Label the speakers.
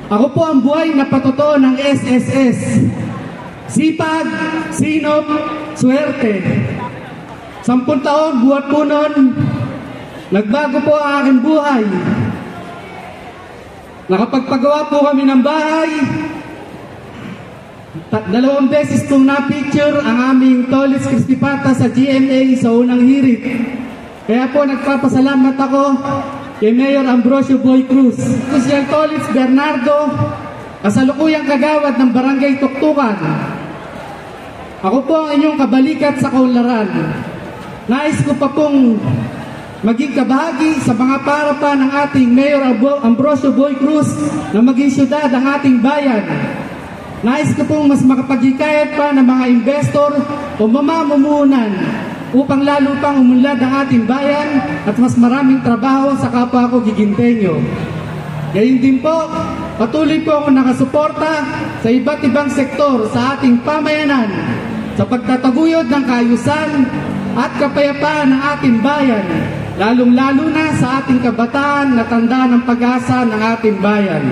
Speaker 1: Ako po ang buhay na patotoo ng SSS. Sipag, sinop, swerte. 10 taon, buhat po noon, nagbago po ang aking buhay. Nakapagpagawa po kami ng bahay. 2 beses pong na-picture ang aming Tolis Crispy Pata sa GMA sa unang hirit. Kaya po nagpapasalamat ako kay Mayor Ambrosio Boy Cruz, Social Tolis Bernardo, kasalukuyang kagawad ng Barangay Tuktukan. Ako po ang inyong kabalikat sa kaunlaran. Nais ko pa pong maging kabahagi sa mga para ng ating Mayor Ambrosio Boy Cruz na maging syudad ang ating bayan. Nais ko pong mas makapagikayat pa ng mga investor o mamamumunan upang lalo pang umunlad ang ating bayan at mas maraming trabaho sa kapwa ko giginteño. Gayun din po, patuloy po ako nakasuporta sa iba't ibang sektor sa ating pamayanan sa pagtataguyod ng kaayusan at kapayapaan ng ating bayan, lalong-lalo na sa ating kabataan na tanda ng pag-asa ng ating bayan.